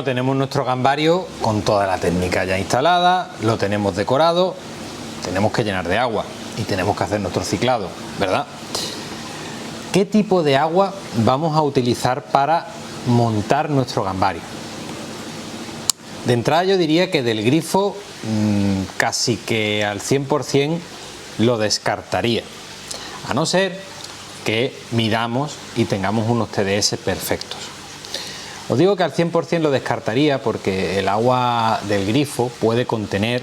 Bueno, tenemos nuestro gambario con toda la técnica ya instalada, lo tenemos decorado, tenemos que llenar de agua y tenemos que hacer nuestro ciclado, ¿verdad? ¿Qué tipo de agua vamos a utilizar para montar nuestro gambario? De entrada yo diría que del grifo casi que al 100% lo descartaría, a no ser que midamos y tengamos unos TDS perfectos. Os digo que al 100% lo descartaría porque el agua del grifo puede contener,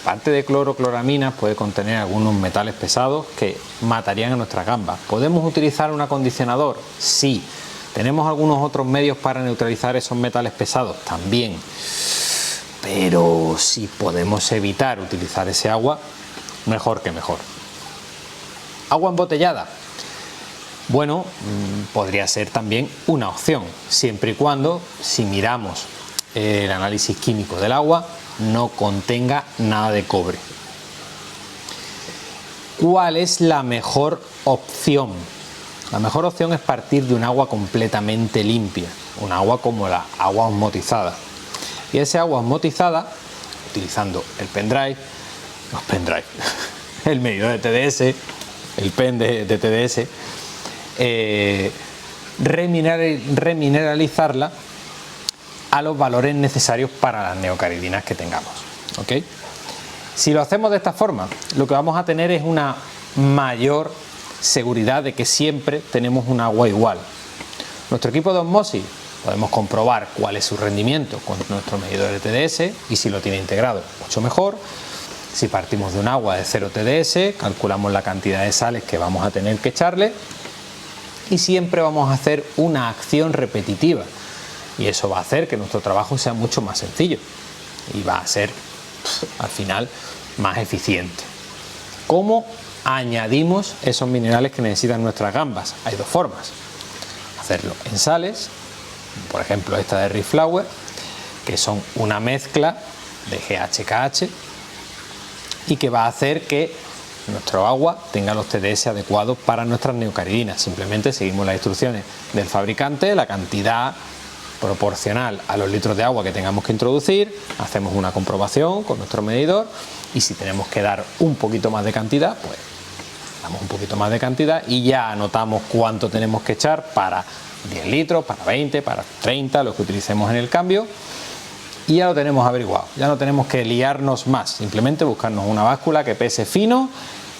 aparte de cloraminas, puede contener algunos metales pesados que matarían a nuestras gambas. ¿Podemos utilizar un acondicionador? Sí. ¿Tenemos algunos otros medios para neutralizar esos metales pesados? También. Pero si podemos evitar utilizar ese agua, mejor que mejor. ¿Agua embotellada? Bueno, podría ser también una opción, siempre y cuando, si miramos el análisis químico del agua, no contenga nada de cobre. ¿Cuál es la mejor opción? La mejor opción es partir de un agua completamente limpia, un agua como la agua osmotizada. Y ese agua osmotizada, utilizando el el medidor de TDS, el pen de TDS, remineralizarla a los valores necesarios para las neocaridinas que tengamos, ¿ok? Si lo hacemos de esta forma, lo que vamos a tener es una mayor seguridad de que siempre tenemos un agua igual. Nuestro equipo de osmosis podemos comprobar cuál es su rendimiento con nuestro medidor de TDS y si lo tiene integrado, mucho mejor. Si partimos de un agua de 0 TDS, calculamos la cantidad de sales que vamos a tener que echarle y siempre vamos a hacer una acción repetitiva y eso va a hacer que nuestro trabajo sea mucho más sencillo y va a ser al final más eficiente. ¿Cómo añadimos esos minerales que necesitan nuestras gambas? Hay dos formas: hacerlo en sales, por ejemplo esta de Reflower, que son una mezcla de GH/KH y que va a hacer que nuestro agua tenga los TDS adecuados para nuestras neocaridinas. Simplemente seguimos las instrucciones del fabricante, la cantidad proporcional a los litros de agua que tengamos que introducir, hacemos una comprobación con nuestro medidor y si tenemos que dar un poquito más de cantidad, pues damos un poquito más de cantidad y ya anotamos cuánto tenemos que echar para 10 litros, para 20, para 30, lo que utilicemos en el cambio, y ya lo tenemos averiguado. Ya no tenemos que liarnos más, simplemente buscarnos una báscula que pese fino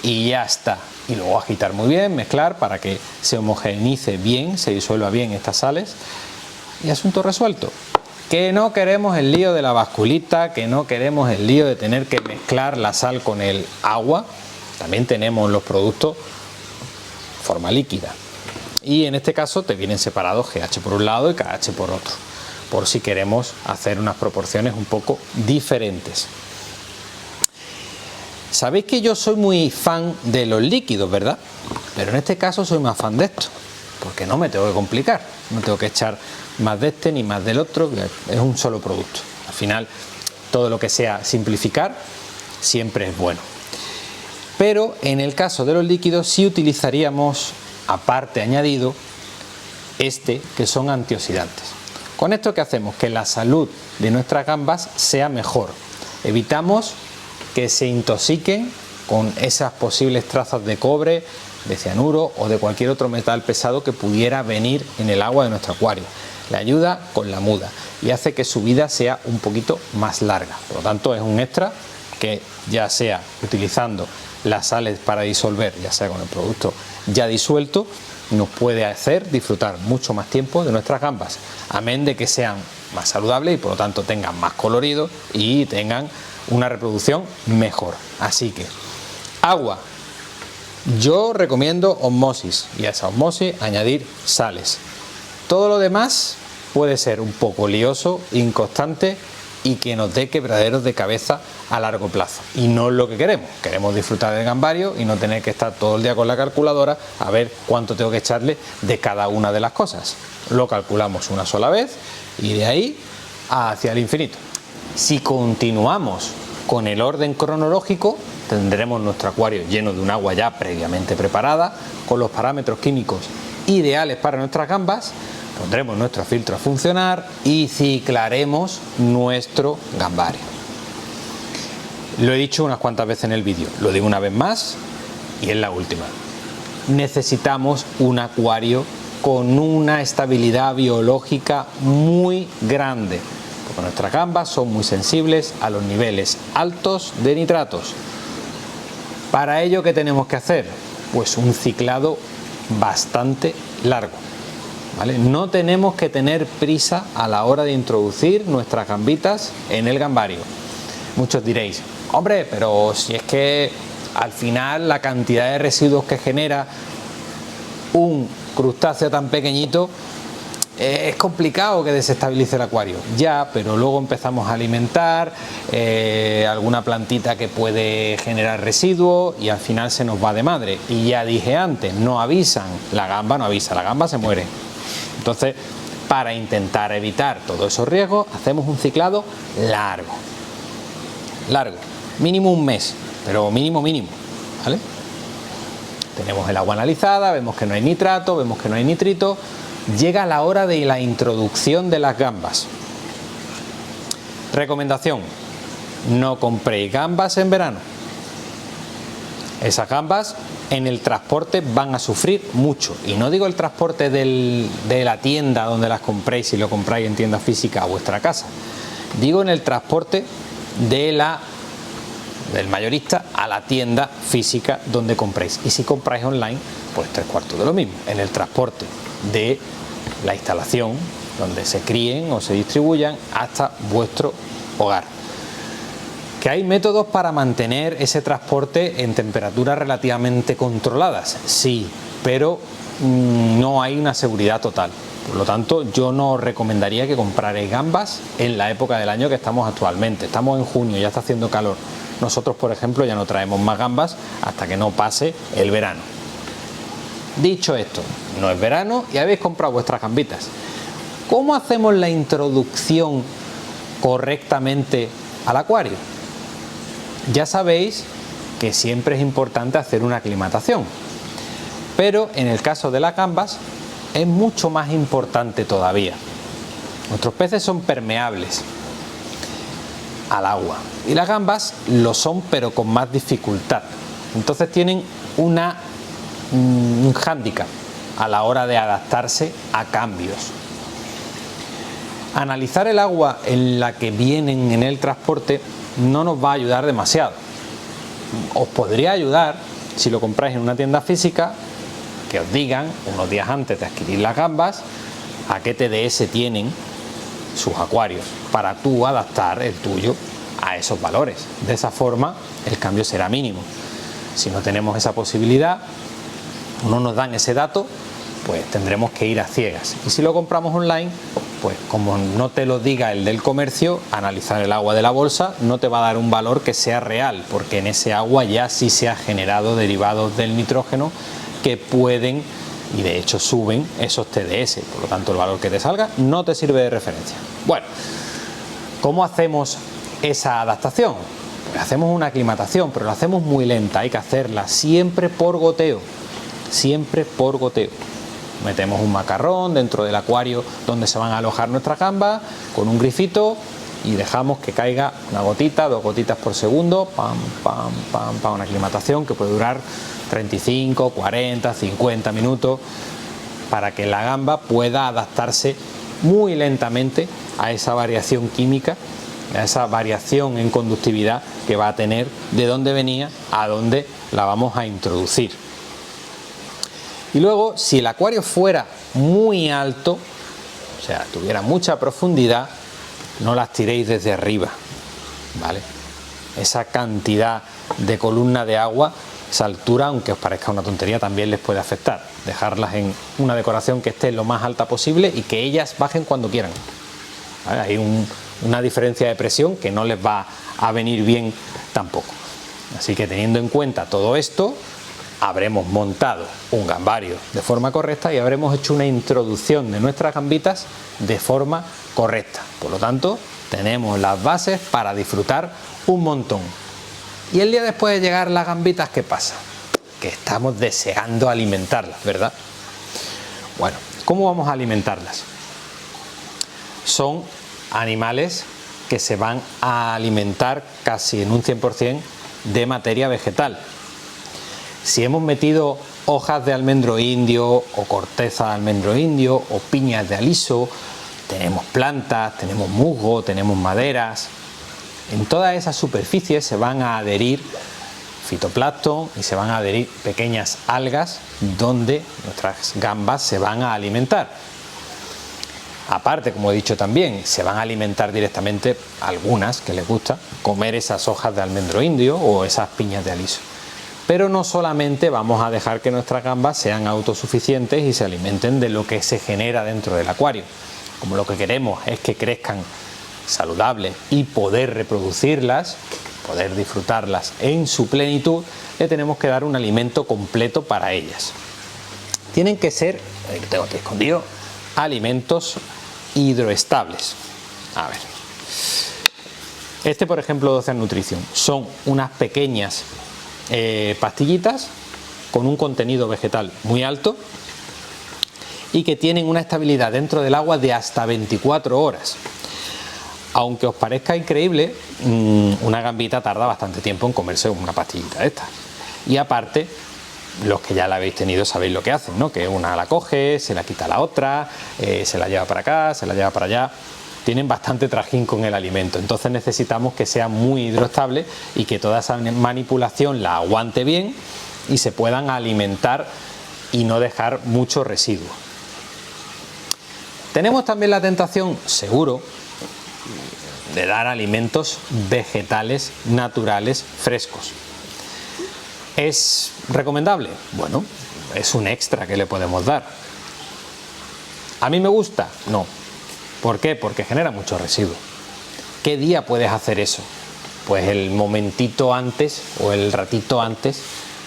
y ya está. Y luego agitar muy bien, mezclar para que se homogeneice bien, se disuelva bien estas sales y asunto resuelto. Que no queremos el lío de la basculita, que no queremos el lío de tener que mezclar la sal con el agua. También tenemos los productos de forma líquida y en este caso te vienen separados GH por un lado y KH por otro, por si queremos hacer unas proporciones un poco diferentes. Sabéis que yo soy muy fan de los líquidos, ¿verdad? Pero en este caso soy más fan de esto, porque no me tengo que complicar, no tengo que echar más de este ni más del otro, es un solo producto. Al final, todo lo que sea simplificar siempre es bueno. Pero en el caso de los líquidos sí utilizaríamos, aparte añadido, que son antioxidantes. Con esto, ¿qué hacemos? Que la salud de nuestras gambas sea mejor. Evitamos que se intoxiquen con esas posibles trazas de cobre, de cianuro o de cualquier otro metal pesado que pudiera venir en el agua de nuestro acuario. Le ayuda con la muda y hace que su vida sea un poquito más larga. Por lo tanto, es un extra que, ya sea utilizando las sales para disolver, ya sea con el producto ya disuelto, nos puede hacer disfrutar mucho más tiempo de nuestras gambas, amén de que sean más saludables y por lo tanto tengan más colorido y tengan una reproducción mejor. Así que agua, yo recomiendo osmosis y a esa osmosis añadir sales. Todo lo demás puede ser un poco lioso, inconstante y que nos dé quebraderos de cabeza a largo plazo y no es lo que queremos. Queremos disfrutar del gambario y no tener que estar todo el día con la calculadora a ver cuánto tengo que echarle de cada una de las cosas. Lo calculamos una sola vez y de ahí hacia el infinito. Si continuamos con el orden cronológico, tendremos nuestro acuario lleno de un agua ya previamente preparada, con los parámetros químicos ideales para nuestras gambas, Pondremos nuestro filtro a funcionar y ciclaremos nuestro gambario. Lo he dicho unas cuantas veces en el vídeo, lo digo una vez más y es la última. Necesitamos un acuario con una estabilidad biológica muy grande, porque nuestras gambas son muy sensibles a los niveles altos de nitratos. Para ello, ¿qué tenemos que hacer? Pues un ciclado bastante largo, ¿vale? No tenemos que tener prisa a la hora de introducir nuestras gambitas en el gambario. Muchos diréis, hombre, pero si es que al final la cantidad de residuos que genera un crustáceo tan pequeñito es complicado que desestabilice el acuario. Ya, pero luego empezamos a alimentar alguna plantita que puede generar residuos y al final se nos va de madre. Y ya dije antes, no avisan, la gamba no avisa, la gamba se muere. Entonces, para intentar evitar todos esos riesgos, hacemos un ciclado largo, mínimo un mes, pero mínimo, ¿vale? Tenemos el agua analizada, vemos que no hay nitrato, vemos que no hay nitrito. Llega la hora de la introducción de las gambas. Recomendación: no compréis gambas en verano. Esas gambas en el transporte van a sufrir mucho. Y no digo el transporte de la tienda donde las compréis, si lo compráis en tienda física a vuestra casa. Digo en el transporte del mayorista a la tienda física donde compréis. Y si compráis online, pues 3/4 de lo mismo. En el transporte de la instalación donde se críen o se distribuyan hasta vuestro hogar. ¿Que hay métodos para mantener ese transporte en temperaturas relativamente controladas? Sí, pero no hay una seguridad total. Por lo tanto, yo no os recomendaría que comprarais gambas en la época del año que estamos actualmente. Estamos en junio, ya está haciendo calor. Nosotros, por ejemplo, ya no traemos más gambas hasta que no pase el verano. Dicho esto, no es verano y habéis comprado vuestras gambitas. ¿Cómo hacemos la introducción correctamente al acuario? Ya sabéis que siempre es importante hacer una aclimatación, pero en el caso de las gambas es mucho más importante todavía. Nuestros peces son permeables al agua y las gambas lo son, pero con más dificultad. Entonces tienen un hándicap a la hora de adaptarse a cambios. Analizar el agua en la que vienen en el transporte no nos va a ayudar demasiado. Os podría ayudar si lo compráis en una tienda física, que os digan unos días antes de adquirir las gambas a qué TDS tienen sus acuarios, para tú adaptar el tuyo a esos valores. De esa forma el cambio será mínimo. Si no tenemos esa posibilidad, no nos dan ese dato, pues tendremos que ir a ciegas. Y si lo compramos online, pues como no te lo diga el del comercio, analizar el agua de la bolsa no te va a dar un valor que sea real, porque en ese agua ya sí se ha generado derivados del nitrógeno que pueden, y de hecho suben, esos TDS. Por lo tanto, el valor que te salga no te sirve de referencia. Bueno, ¿cómo hacemos esa adaptación? Pues hacemos una aclimatación, pero la hacemos muy lenta. Hay que hacerla siempre por goteo. Siempre por goteo. Metemos un macarrón dentro del acuario donde se van a alojar nuestras gambas con un grifito y dejamos que caiga una gotita, 2 gotitas por segundo, pam, pam, pam, pam, una aclimatación que puede durar 35, 40, 50 minutos para que la gamba pueda adaptarse muy lentamente a esa variación química, a esa variación en conductividad que va a tener de dónde venía a dónde la vamos a introducir. Y luego, si el acuario fuera muy alto, o sea, tuviera mucha profundidad, no las tiréis desde arriba, ¿vale? Esa cantidad de columna de agua, esa altura, aunque os parezca una tontería, también les puede afectar. Dejarlas en una decoración que esté lo más alta posible y que ellas bajen cuando quieran, ¿vale? Hay una diferencia de presión que no les va a venir bien tampoco. Así que teniendo en cuenta todo esto, habremos montado un gambario de forma correcta y habremos hecho una introducción de nuestras gambitas de forma correcta. Por lo tanto, tenemos las bases para disfrutar un montón. Y el día después de llegar las gambitas, ¿qué pasa? Que estamos deseando alimentarlas, ¿verdad? Bueno, ¿cómo vamos a alimentarlas? Son animales que se van a alimentar casi en un 100% de materia vegetal. Si hemos metido hojas de almendro indio o corteza de almendro indio o piñas de aliso, tenemos plantas, tenemos musgo, tenemos maderas. En todas esas superficies se van a adherir fitoplancton y se van a adherir pequeñas algas donde nuestras gambas se van a alimentar. Aparte, como he dicho también, se van a alimentar directamente algunas que les gusta comer esas hojas de almendro indio o esas piñas de aliso. Pero no solamente vamos a dejar que nuestras gambas sean autosuficientes y se alimenten de lo que se genera dentro del acuario. Como lo que queremos es que crezcan saludables y poder reproducirlas, poder disfrutarlas en su plenitud, le tenemos que dar un alimento completo para ellas. Tienen que ser, tengo aquí escondido, alimentos hidroestables. A ver, este por ejemplo de Ocean Nutrition son unas pequeñas pastillitas con un contenido vegetal muy alto y que tienen una estabilidad dentro del agua de hasta 24 horas. Aunque os parezca increíble, una gambita tarda bastante tiempo en comerse una pastillita de estas. Y aparte, los que ya la habéis tenido sabéis lo que hacen, ¿no? Que una la coge, se la quita a la otra, se la lleva para acá, se la lleva para allá. Tienen bastante trajín con el alimento, entonces necesitamos que sea muy hidroestable y que toda esa manipulación la aguante bien y se puedan alimentar y no dejar mucho residuo. Tenemos también la tentación, seguro, de dar alimentos vegetales naturales frescos. ¿Es recomendable? Bueno, es un extra que le podemos dar. ¿A mí me gusta? No. ¿Por qué? Porque genera mucho residuo. ¿Qué día puedes hacer eso? Pues el momentito antes o el ratito antes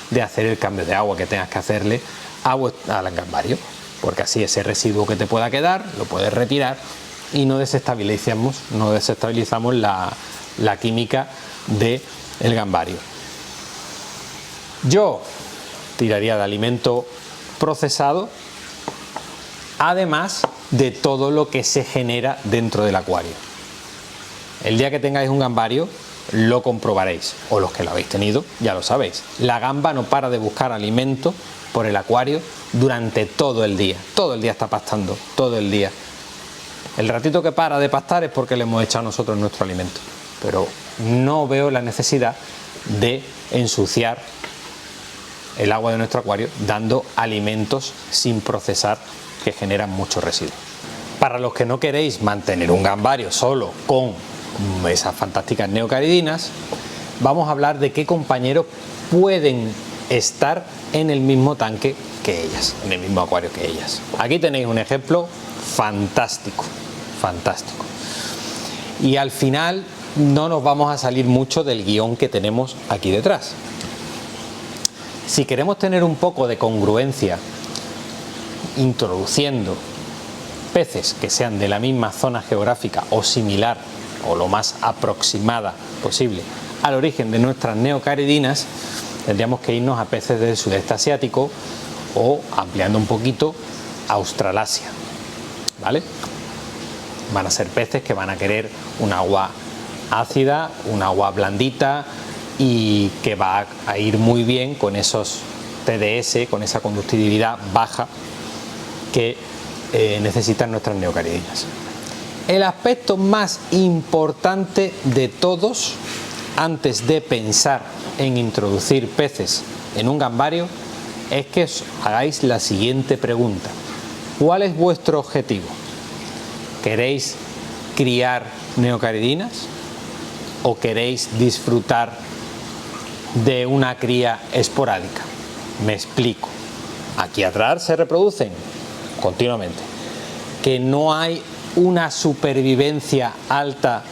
de hacer el cambio de agua que tengas que hacerle al gambario, porque así ese residuo que te pueda quedar lo puedes retirar y no desestabilizamos la química del gambario. Yo tiraría de alimento procesado, además de todo lo que se genera dentro del acuario. El día que tengáis un gambario lo comprobaréis, o los que lo habéis tenido ya lo sabéis. La gamba no para de buscar alimento por el acuario durante todo el día está pastando, todo el día. El ratito que para de pastar es porque le hemos echado nosotros nuestro alimento, pero no veo la necesidad de ensuciar el agua de nuestro acuario dando alimentos sin procesar que generan mucho residuo. Para los que no queréis mantener un gambario solo con esas fantásticas neocaridinas, vamos a hablar de qué compañeros pueden estar en el mismo tanque que ellas, en el mismo acuario que ellas. Aquí tenéis un ejemplo fantástico, fantástico. Y al final no nos vamos a salir mucho del guión que tenemos aquí detrás. Si queremos tener un poco de congruencia introduciendo peces que sean de la misma zona geográfica o similar o lo más aproximada posible al origen de nuestras neocaridinas, tendríamos que irnos a peces del sudeste asiático o, ampliando un poquito, Australasia, ¿vale? Van a ser peces que van a querer un agua ácida, un agua blandita y que va a ir muy bien con esos TDS, con esa conductividad baja que necesitan nuestras neocaridinas. El aspecto más importante de todos, antes de pensar en introducir peces en un gambario, es que os hagáis la siguiente pregunta: ¿cuál es vuestro objetivo? ¿Queréis criar neocaridinas o queréis disfrutar de una cría esporádica? Me explico. Aquí atrás se reproducen continuamente. Que no hay una supervivencia alta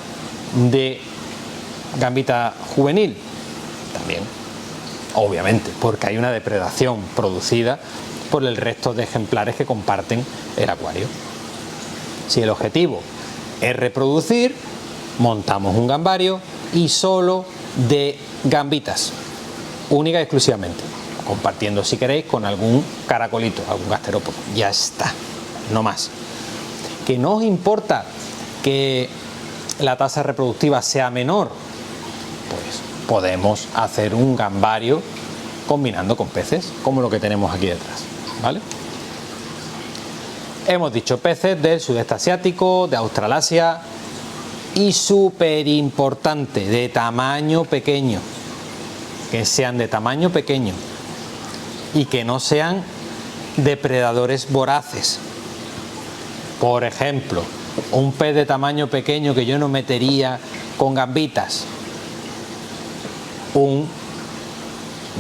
de gambita juvenil, también, obviamente, porque hay una depredación producida por el resto de ejemplares que comparten el acuario. Si el objetivo es reproducir, montamos un gambario y solo de gambitas, única y exclusivamente, compartiendo si queréis con algún caracolito, algún gasterópodo. Ya está, no más. ¿Que no os importa que la tasa reproductiva sea menor? Pues podemos hacer un gambario combinando con peces, como lo que tenemos aquí detrás, ¿vale? Hemos dicho peces del sudeste asiático, de Australasia y súper importante, de tamaño pequeño, que sean de tamaño pequeño y que no sean depredadores voraces. Por ejemplo, un pez de tamaño pequeño que yo no metería con gambitas, un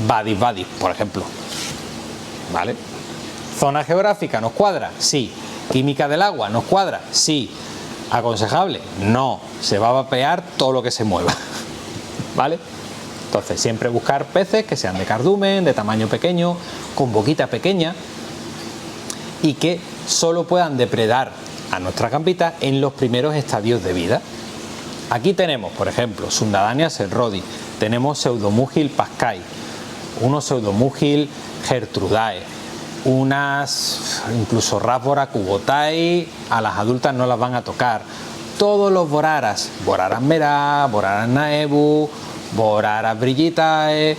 badis, por ejemplo, ¿vale? ¿Zona geográfica nos cuadra? Sí. ¿Química del agua nos cuadra? Sí. ¿Aconsejable? No. Se va a vapear todo lo que se mueva, ¿vale? Entonces siempre buscar peces que sean de cardumen, de tamaño pequeño, con boquita pequeña y que solo puedan depredar a nuestras gambitas en los primeros estadios de vida. Aquí tenemos, por ejemplo, Sundadania serrodi, tenemos Pseudomugil pascai, unos Pseudomugil gertrudae, unas incluso Rasbora cubotae, a las adultas no las van a tocar. Todos los boraras, Boraras mera, Boraras naebu, Boraras brillitae,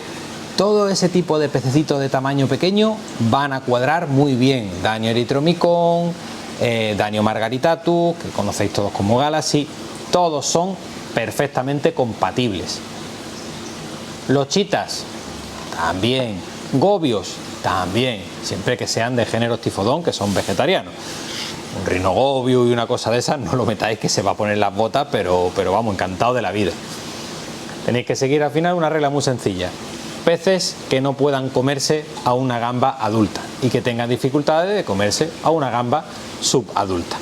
todo ese tipo de pececitos de tamaño pequeño van a cuadrar muy bien. Danio eritromicon, Danio margaritatus, que conocéis todos como Galaxy, todos son perfectamente compatibles. Los chitas, también. Gobios, también, siempre que sean de género tifodón, que son vegetarianos. Un rinogobio y una cosa de esas, no lo metáis que se va a poner las botas, pero vamos, encantado de la vida. Tenéis que seguir al final una regla muy sencilla. Peces que no puedan comerse a una gamba adulta y que tengan dificultades de comerse a una gamba subadulta.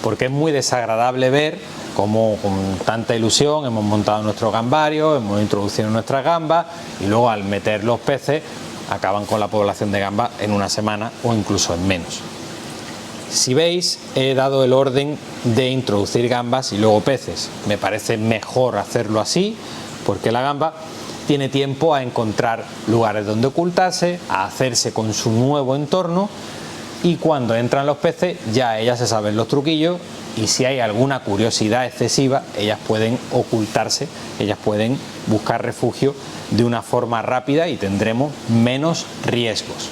Porque es muy desagradable ver cómo con tanta ilusión hemos montado nuestro gambario, hemos introducido nuestras gambas y luego al meter los peces acaban con la población de gambas en una semana o incluso en menos. Si veis, he dado el orden de introducir gambas y luego peces. Me parece mejor hacerlo así porque la gamba tiene tiempo a encontrar lugares donde ocultarse, a hacerse con su nuevo entorno y cuando entran los peces ya ellas se saben los truquillos y si hay alguna curiosidad excesiva ellas pueden ocultarse, ellas pueden buscar refugio de una forma rápida y tendremos menos riesgos.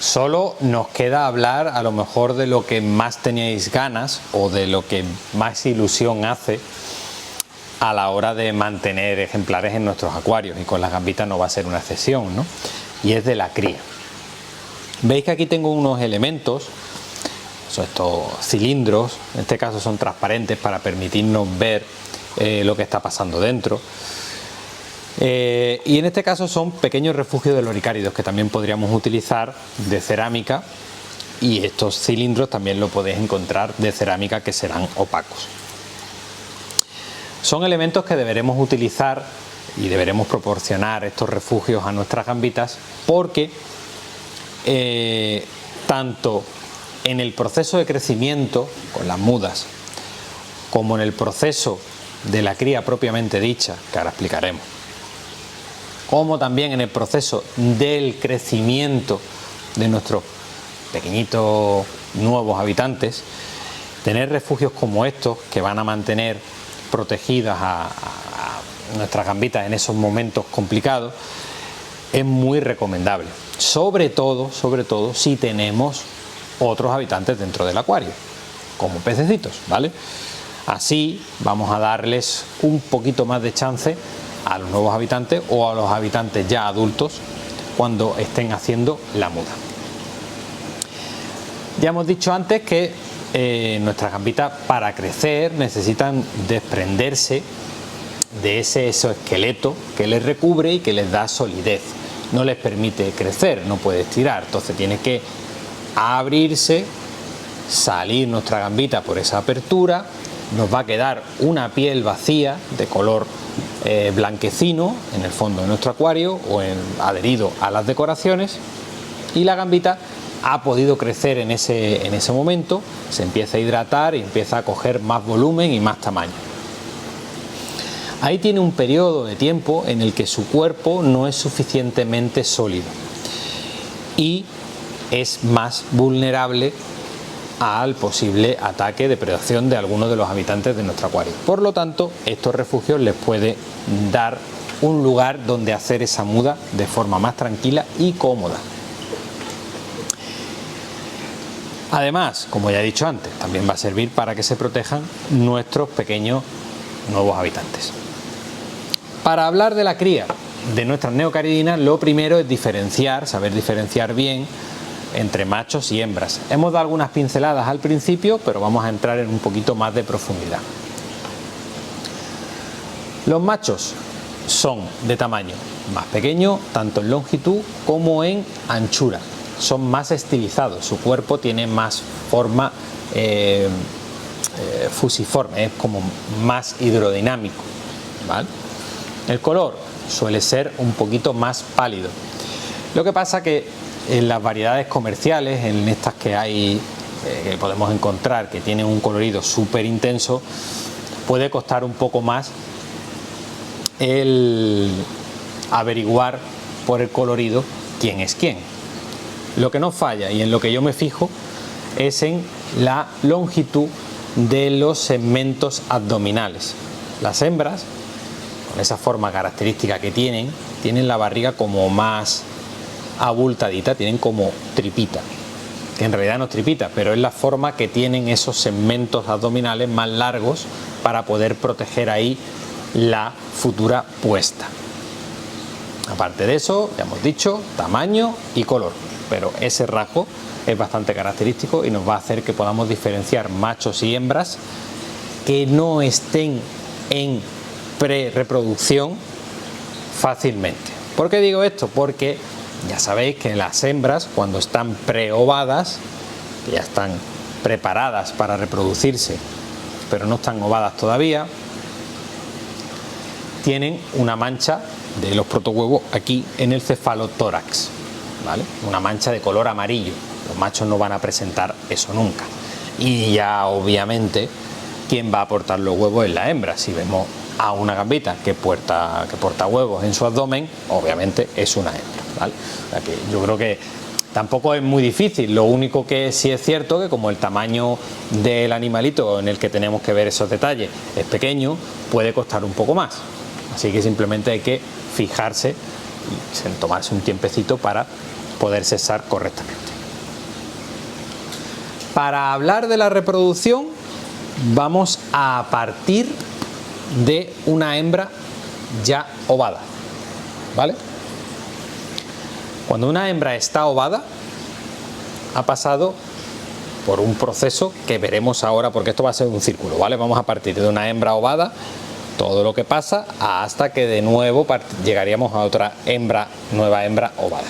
Solo nos queda hablar a lo mejor de lo que más teníais ganas o de lo que más ilusión hace a la hora de mantener ejemplares en nuestros acuarios y con las gambitas no va a ser una excepción, ¿no? Y es de la cría. Veis que aquí tengo unos elementos, son estos cilindros, en este caso son transparentes para permitirnos ver lo que está pasando dentro. Y en este caso son pequeños refugios de loricáridos que también podríamos utilizar de cerámica y estos cilindros también lo podéis encontrar de cerámica que serán opacos. Son elementos que deberemos utilizar y deberemos proporcionar estos refugios a nuestras gambitas porque tanto en el proceso de crecimiento con las mudas como en el proceso de la cría propiamente dicha, que ahora explicaremos, como también en el proceso del crecimiento de nuestros pequeñitos nuevos habitantes, tener refugios como estos que van a mantener protegidas a nuestras gambitas en esos momentos complicados es muy recomendable, sobre todo si tenemos otros habitantes dentro del acuario, como pececitos, ¿vale? Así vamos a darles un poquito más de chance a los nuevos habitantes o a los habitantes ya adultos cuando estén haciendo la muda. Ya hemos dicho antes que nuestras gambitas para crecer necesitan desprenderse de ese exoesqueleto que les recubre y que les da solidez. No les permite crecer, no puede estirar, entonces tiene que abrirse, salir nuestra gambita por esa apertura, nos va a quedar una piel vacía de color blanquecino en el fondo de nuestro acuario o adherido a las decoraciones y la gambita ha podido crecer en ese momento, se empieza a hidratar y empieza a coger más volumen y más tamaño. Ahí tiene un periodo de tiempo en el que su cuerpo no es suficientemente sólido y es más vulnerable al posible ataque, depredación de algunos de los habitantes de nuestro acuario. Por lo tanto, estos refugios les puede dar un lugar donde hacer esa muda de forma más tranquila y cómoda. Además, como ya he dicho antes, también va a servir para que se protejan nuestros pequeños nuevos habitantes. Para hablar de la cría de nuestras neocaridinas, lo primero es saber diferenciar bien entre machos y hembras. Hemos dado algunas pinceladas al principio, pero vamos a entrar en un poquito más de profundidad. Los machos son de tamaño más pequeño, tanto en longitud como en anchura. Son más estilizados, su cuerpo tiene más forma fusiforme, es como más hidrodinámico, ¿vale? El color suele ser un poquito más pálido. Lo que pasa que en las variedades comerciales, en estas que hay, que podemos encontrar, que tienen un colorido súper intenso, puede costar un poco más el averiguar por el colorido quién es quién. Lo que no falla y en lo que yo me fijo es en la longitud de los segmentos abdominales. Las hembras, con esa forma característica que tienen la barriga como más abultadita, tienen como tripita, que en realidad no es tripita, pero es la forma que tienen esos segmentos abdominales más largos para poder proteger ahí la futura puesta. Aparte de eso, ya hemos dicho, tamaño y color, pero ese rasgo es bastante característico y nos va a hacer que podamos diferenciar machos y hembras que no estén en pre-reproducción fácilmente. ¿Por qué digo esto? Porque ya sabéis que las hembras, cuando están preovadas, que ya están preparadas para reproducirse, pero no están ovadas todavía, tienen una mancha de los protohuevos aquí en el cefalotórax, ¿vale? Una mancha de color amarillo. Los machos no van a presentar eso nunca. Y ya obviamente quien va a aportar los huevos es la hembra. Si vemos a una gambita que porta huevos en su abdomen, obviamente es una hembra, ¿vale? O sea que yo creo que tampoco es muy difícil. Lo único que sí es cierto que como el tamaño del animalito en el que tenemos que ver esos detalles es pequeño, puede costar un poco más. Así que simplemente hay que fijarse y tomarse un tiempecito para poder cesar correctamente. Para hablar de la reproducción vamos a partir de una hembra ya ovada, ¿vale? Cuando una hembra está ovada ha pasado por un proceso que veremos ahora, porque esto va a ser un círculo, ¿vale? Vamos a partir de una hembra ovada, todo lo que pasa hasta que de nuevo llegaríamos a otra nueva hembra ovada.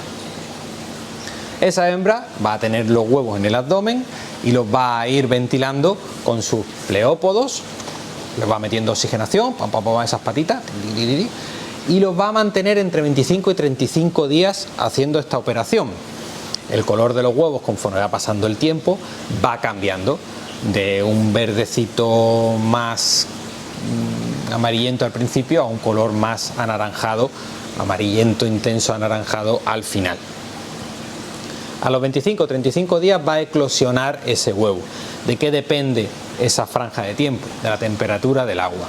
Esa hembra va a tener los huevos en el abdomen y los va a ir ventilando con sus pleópodos, les va metiendo oxigenación, esas patitas, y los va a mantener entre 25 y 35 días haciendo esta operación. El color de los huevos, conforme va pasando el tiempo, va cambiando de un verdecito más amarillento al principio a un color más anaranjado, amarillento intenso anaranjado al final. A los 25 o 35 días va a eclosionar ese huevo. ¿De qué depende esa franja de tiempo? De la temperatura del agua.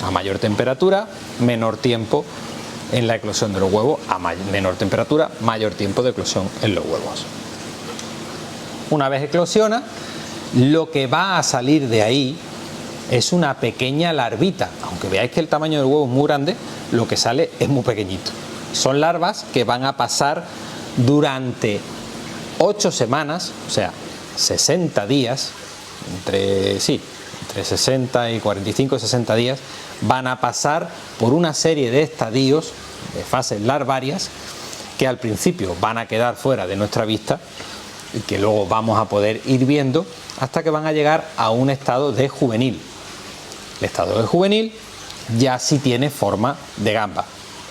A mayor temperatura, menor tiempo en la eclosión de los huevos. A menor temperatura, mayor tiempo de eclosión en los huevos. Una vez eclosiona, lo que va a salir de ahí es una pequeña larvita. Aunque veáis que el tamaño del huevo es muy grande, lo que sale es muy pequeñito. Son larvas que van a pasar durante 8 semanas, o sea, 60 días, entre 60 y 45 y 60 días, van a pasar por una serie de estadios, de fases larvarias, que al principio van a quedar fuera de nuestra vista y que luego vamos a poder ir viendo hasta que van a llegar a un estado de juvenil. El estado de juvenil ya sí tiene forma de gamba,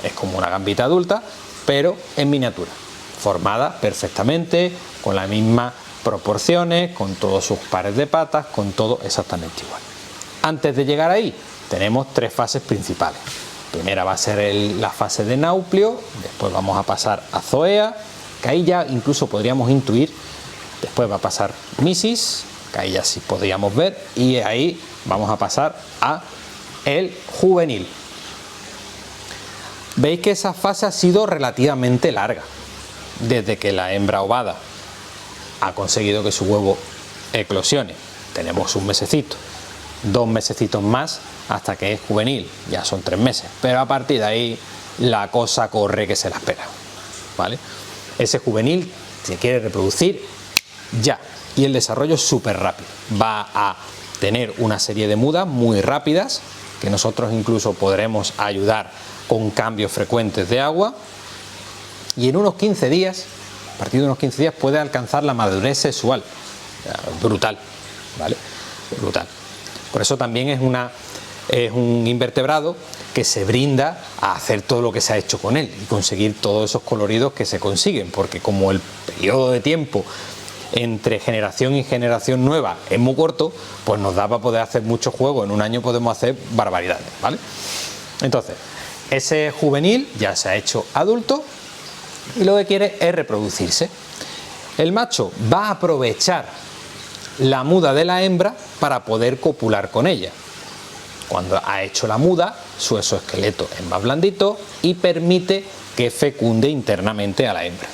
es como una gambita adulta, pero en miniatura, formada perfectamente, con las mismas proporciones, con todos sus pares de patas, con todo exactamente igual. Antes de llegar ahí, tenemos 3 fases principales. Primera va a ser la fase de nauplio, después vamos a pasar a zoea, que ahí ya incluso podríamos intuir, después va a pasar misis, que ahí ya sí podríamos ver, y ahí vamos a pasar a el juvenil. Veis que esa fase ha sido relativamente larga, desde que la hembra ovada ha conseguido que su huevo eclosione. Tenemos un mesecito, 2 mesecitos más hasta que es juvenil, ya son 3 meses, pero a partir de ahí la cosa corre que se la espera, ¿vale? Ese juvenil se quiere reproducir ya, y el desarrollo es súper rápido, va a tener una serie de mudas muy rápidas, que nosotros incluso podremos ayudar con cambios frecuentes de agua, y en unos 15 días, a partir de unos 15 días puede alcanzar la madurez sexual. Brutal, ¿vale? Brutal. Por eso también es un invertebrado que se brinda a hacer todo lo que se ha hecho con él y conseguir todos esos coloridos que se consiguen, porque como el periodo de tiempo entre generación y generación nueva es muy corto, pues nos da para poder hacer muchos juegos. En un año podemos hacer barbaridades, ¿vale? Entonces, ese juvenil ya se ha hecho adulto y lo que quiere es reproducirse. El macho va a aprovechar la muda de la hembra para poder copular con ella. Cuando ha hecho la muda, su exoesqueleto es más blandito y permite que fecunde internamente a la hembra.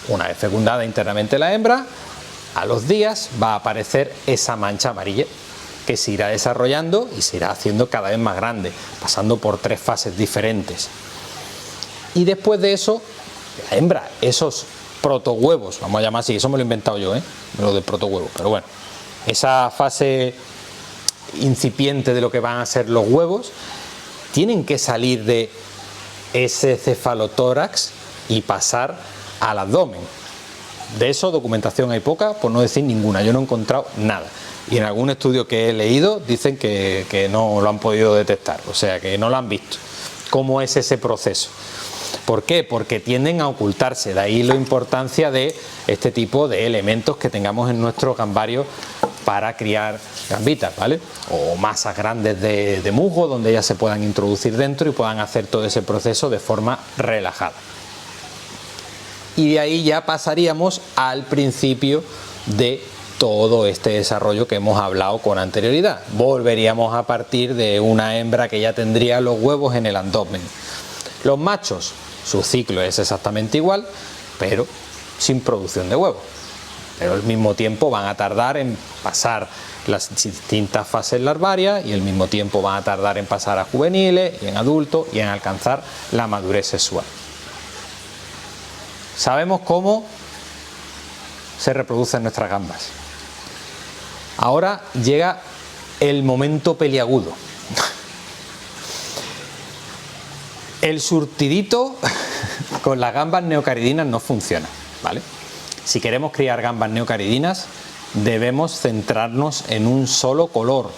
Una vez fecundada internamente la hembra, a los días va a aparecer esa mancha amarilla que se irá desarrollando y se irá haciendo cada vez más grande, pasando por 3 fases diferentes. Y después de eso, la hembra, esos protohuevos, vamos a llamar así, eso me lo he inventado yo, lo del protohuevo, pero bueno, esa fase incipiente de lo que van a ser los huevos, tienen que salir de ese cefalotórax y pasar al abdomen. De eso documentación hay poca, por no decir ninguna, yo no he encontrado nada, y en algún estudio que he leído dicen que no lo han podido detectar, o sea que no lo han visto, cómo es ese proceso. ¿Por qué? Porque tienden a ocultarse, de ahí la importancia de este tipo de elementos que tengamos en nuestros gambarios para criar gambitas, ¿vale? O masas grandes de musgo donde ellas se puedan introducir dentro y puedan hacer todo ese proceso de forma relajada. Y de ahí ya pasaríamos al principio de todo este desarrollo que hemos hablado con anterioridad. Volveríamos a partir de una hembra que ya tendría los huevos en el abdomen. Los machos, su ciclo es exactamente igual, pero sin producción de huevos. Pero al mismo tiempo van a tardar en pasar las distintas fases larvarias y al mismo tiempo van a tardar en pasar a juveniles y en adultos y en alcanzar la madurez sexual. Sabemos cómo se reproducen nuestras gambas. Ahora llega el momento peliagudo. El surtidito con las gambas neocaridinas no funciona, ¿vale? Si queremos criar gambas neocaridinas, debemos centrarnos en un solo color.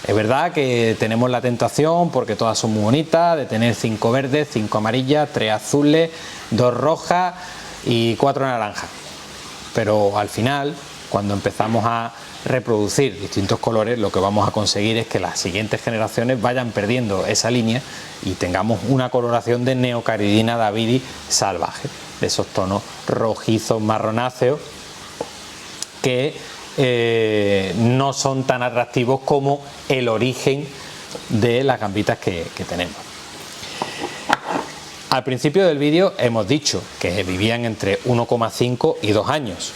Es verdad que tenemos la tentación, porque todas son muy bonitas, de tener 5 verdes, 5 amarillas, 3 azules, 2 rojas y 4 naranjas. Pero al final, cuando empezamos a reproducir distintos colores, lo que vamos a conseguir es que las siguientes generaciones vayan perdiendo esa línea y tengamos una coloración de neocaridina davidi salvaje, de esos tonos rojizos marronáceos que no son tan atractivos como el origen de las gambitas que tenemos. Al principio del vídeo hemos dicho que vivían entre 1,5 y 2 años.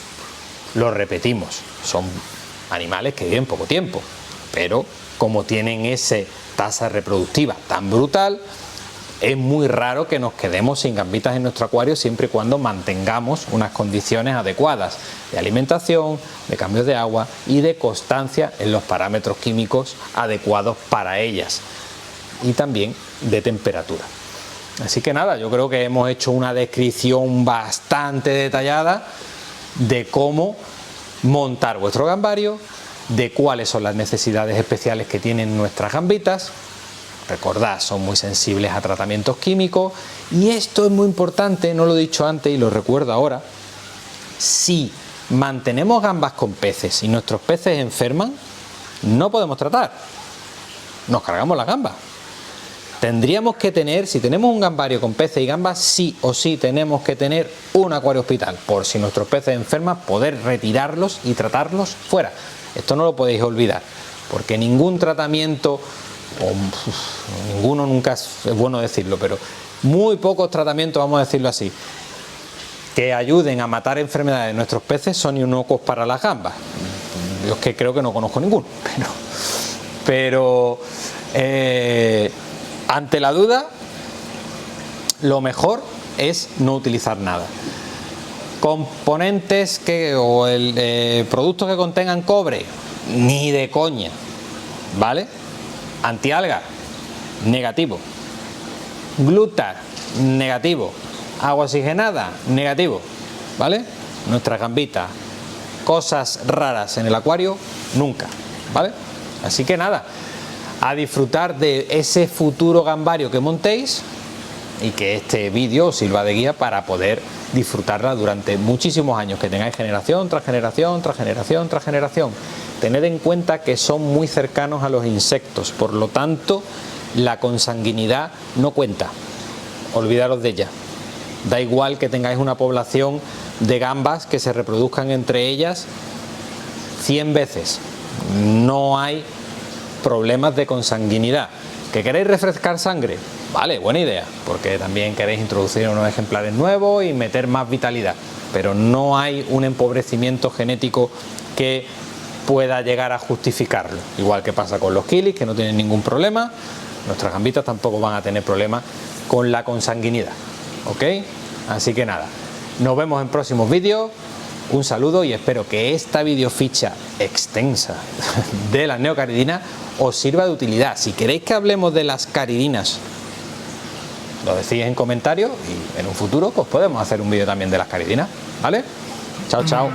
Lo repetimos, son animales que viven poco tiempo, pero como tienen esa tasa reproductiva tan brutal, es muy raro que nos quedemos sin gambitas en nuestro acuario siempre y cuando mantengamos unas condiciones adecuadas de alimentación, de cambios de agua y de constancia en los parámetros químicos adecuados para ellas y también de temperatura. Así que nada, yo creo que hemos hecho una descripción bastante detallada de cómo montar vuestro gambario, de cuáles son las necesidades especiales que tienen nuestras gambitas. Recordad, son muy sensibles a tratamientos químicos y esto es muy importante, no lo he dicho antes y lo recuerdo ahora. Si mantenemos gambas con peces y nuestros peces enferman, no podemos tratar, nos cargamos las gambas. tendríamos que tener, si tenemos un gambario con peces y gambas, sí o sí tenemos que tener un acuario hospital, por si nuestros peces enferman, poder retirarlos y tratarlos fuera. Esto no lo podéis olvidar, porque ningún tratamiento, o ninguno nunca es bueno decirlo, pero muy pocos tratamientos, vamos a decirlo así, que ayuden a matar enfermedades de nuestros peces son inocuos para las gambas. Yo es que creo que no conozco ninguno, pero ante la duda, lo mejor es no utilizar nada. Componentes o productos que contengan cobre, ni de coña, ¿vale? Antialga, negativo. Glútar, negativo. Agua oxigenada, negativo, ¿vale? Nuestras gambitas, cosas raras en el acuario, nunca, ¿vale? Así que nada, a disfrutar de ese futuro gambario que montéis y que este vídeo os sirva de guía para poder disfrutarla durante muchísimos años, que tengáis generación tras generación, tras generación, tras generación. Tened en cuenta que son muy cercanos a los insectos, por lo tanto, la consanguinidad no cuenta, olvidaros de ella. Da igual que tengáis una población de gambas que se reproduzcan entre ellas 100 veces. No hay problemas de consanguinidad. ¿Que queréis refrescar sangre? Vale, buena idea, porque también queréis introducir unos ejemplares nuevos y meter más vitalidad. Pero no hay un empobrecimiento genético que pueda llegar a justificarlo. Igual que pasa con los kilis, que no tienen ningún problema. Nuestras gambitas tampoco van a tener problemas con la consanguinidad. ¿Ok? Así que nada, nos vemos en próximos vídeos. Un saludo y espero que esta videoficha extensa de las neocaridinas os sirva de utilidad. Si queréis que hablemos de las caridinas, lo decís en comentarios y en un futuro pues podemos hacer un vídeo también de las caridinas, ¿vale? Chao, chao.